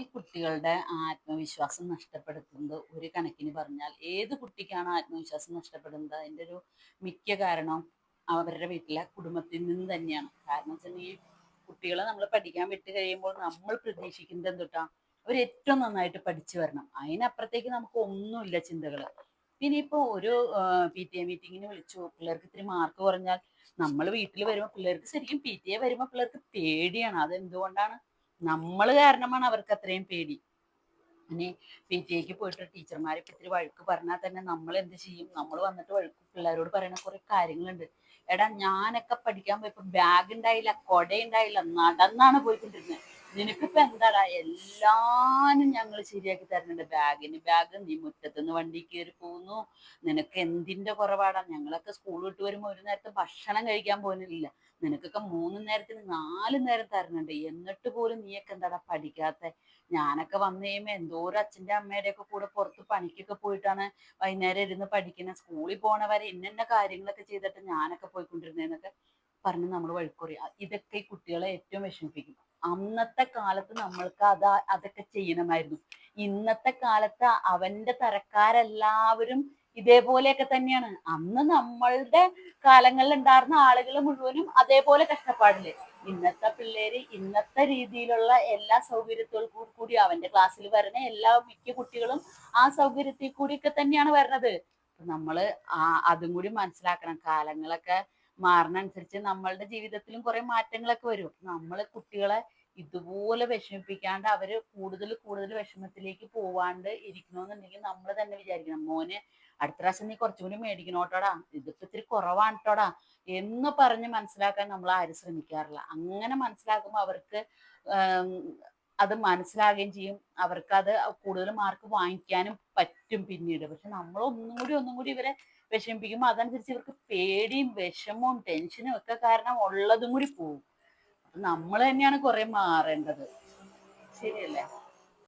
ഈ കുട്ടികളുടെ ആത്മവിശ്വാസം നഷ്ടപ്പെടുത്തുന്നത് ഒരു കണക്കിന് പറഞ്ഞാൽ ഏത് കുട്ടിക്കാണ് ആത്മവിശ്വാസം നഷ്ടപ്പെടുന്നത് അതിൻ്റെ ഒരു മിക്ക കാരണം അവരുടെ വീട്ടിലെ കുടുംബത്തിൽ നിന്ന് തന്നെയാണ്. കാരണം വെച്ചിട്ടുണ്ടെങ്കിൽ കുട്ടികളെ നമ്മൾ പഠിക്കാൻ വിട്ട് കഴിയുമ്പോൾ നമ്മൾ പ്രതീക്ഷിക്കുന്നത് എന്തുട്ടാ, അവർ ഏറ്റവും നന്നായിട്ട് പഠിച്ചു വരണം. അതിനപ്പുറത്തേക്ക് നമുക്ക് ഒന്നുമില്ല ചിന്തകൾ. പിന്നെ ഇപ്പോൾ ഒരു പി ടി എ മീറ്റിങ്ങിന് വിളിച്ചു, പിള്ളേർക്ക് ഇത്തിരി മാർക്ക് കുറഞ്ഞാൽ നമ്മൾ വീട്ടിൽ വരുമ്പോൾ പിള്ളേർക്ക് ശരിക്കും പി ടി എ വരുമ്പോൾ പിള്ളേർക്ക് പേടിയാണ്. അതെന്തുകൊണ്ടാണ്? നമ്മൾ കാരണമാണ് അവർക്ക് അത്രയും പേടി. ഇനി പി ടി എക്ക് പോയിട്ട് ടീച്ചർമാരെ ഇപ്പം ഇത്തിരി വഴക്ക് പറഞ്ഞാൽ തന്നെ നമ്മൾ എന്ത് ചെയ്യും? നമ്മൾ വന്നിട്ട് വഴക്ക് പിള്ളേരോട് പറയുന്ന കുറെ കാര്യങ്ങളുണ്ട്. എടാ, ഞാനൊക്കെ പഠിക്കാൻ പോയപ്പോ ബാഗ് ഉണ്ടായില്ല, കൊട ഉണ്ടായില്ല, നടന്നാണ് പോയിക്കൊണ്ടിരുന്നത്. നിനക്കിപ്പോ എന്താടാ, എല്ലാനും ഞങ്ങൾ ശരിയാക്കി തരുന്നുണ്ട്. ബാഗിന് ബാഗ്, നീ മുറ്റത്തുനിന്ന് വണ്ടി കയറി പോകുന്നു, നിനക്ക് എന്തിന്റെ കുറവാടാ? ഞങ്ങളൊക്കെ സ്കൂൾ വിട്ട് വരുമ്പോൾ ഒരു നേരത്തെ ഭക്ഷണം കഴിക്കാൻ പോലുമില്ല, നിനക്കൊക്കെ 3 നേരത്തിന് 4 നേരം തരുന്നുണ്ട്. എന്നിട്ട് പോലും നീയൊക്കെ എന്താടാ പഠിക്കാത്ത? ഞാനൊക്കെ വന്നു കഴിയുമ്പോൾ എന്തോരം അച്ഛൻ്റെ അമ്മയുടെ ഒക്കെ കൂടെ പുറത്ത് പണിക്കൊക്കെ പോയിട്ടാണ് വൈകുന്നേരം ഇരുന്ന് പഠിക്കുന്നത്. സ്കൂളിൽ പോണവരെ ഇന്ന കാര്യങ്ങളൊക്കെ ചെയ്തിട്ട് ഞാനൊക്കെ പോയിക്കൊണ്ടിരുന്നതെന്നൊക്കെ പറഞ്ഞ് നമ്മൾ വഴക്കുറയും. ഇതൊക്കെ ഈ കുട്ടികളെ ഏറ്റവും വിഷമിപ്പിക്കും. അന്നത്തെ കാലത്ത് നമ്മൾക്ക് അതൊക്കെ ചെയ്യണമായിരുന്നു. ഇന്നത്തെ കാലത്ത് അവന്റെ തരക്കാരെല്ലാവരും ഇതേപോലെയൊക്കെ തന്നെയാണ്. അന്ന് നമ്മളുടെ കാലങ്ങളിൽ ഉണ്ടായിരുന്ന ആളുകൾ മുഴുവനും അതേപോലെ കഷ്ടപ്പാടില്ലേ. ഇന്നത്തെ പിള്ളേര് ഇന്നത്തെ രീതിയിലുള്ള എല്ലാ സൗകര്യത്തോടു കൂടി അവന്റെ ക്ലാസ്സിൽ വരുന്ന എല്ലാ മിക്ക കുട്ടികളും ആ സൗകര്യത്തിൽ കൂടിയൊക്കെ തന്നെയാണ് വരുന്നത്. നമ്മള് അതും കൂടി മനസ്സിലാക്കണം. കാലങ്ങളൊക്കെ മാറുന്നതനുസരിച്ച് നമ്മളുടെ ജീവിതത്തിലും കുറെ മാറ്റങ്ങളൊക്കെ വരും. നമ്മള് കുട്ടികളെ ഇതുപോലെ വിഷമിപ്പിക്കാണ്ട് അവര് കൂടുതൽ കൂടുതൽ വിഷമത്തിലേക്ക് പോവാണ്ട് ഇരിക്കണമെന്നുണ്ടെങ്കിൽ നമ്മൾ തന്നെ വിചാരിക്കണം, മോനെ അടുത്ത പ്രാവശ്യം നീ കുറച്ചും കൂടി മേടിക്കണോട്ടോടാ, ഇതിപ്പോ ഇത്തിരി കുറവാണ് കേട്ടോടാ എന്ന് പറഞ്ഞ് മനസ്സിലാക്കാൻ നമ്മൾ ആരും ശ്രമിക്കാറില്ല. അങ്ങനെ മനസ്സിലാക്കുമ്പോൾ അവർക്ക് ആം, അത് മനസ്സിലാകുകയും ചെയ്യും. അവർക്കത് കൂടുതൽ മാർക്ക് വാങ്ങിക്കാനും പറ്റും പിന്നീട്. പക്ഷെ നമ്മൾ ഒന്നും കൂടി ഇവരെ വിഷമിപ്പിക്കുമ്പോൾ അതനുസരിച്ച് ഇവർക്ക് പേടിയും വിഷമവും ടെൻഷനും ഒക്കെ കാരണം ഉള്ളതും കൂടി പോകും. നമ്മൾ തന്നെയാണ് കുറെ മാറേണ്ടത്. ശരിയല്ലേ?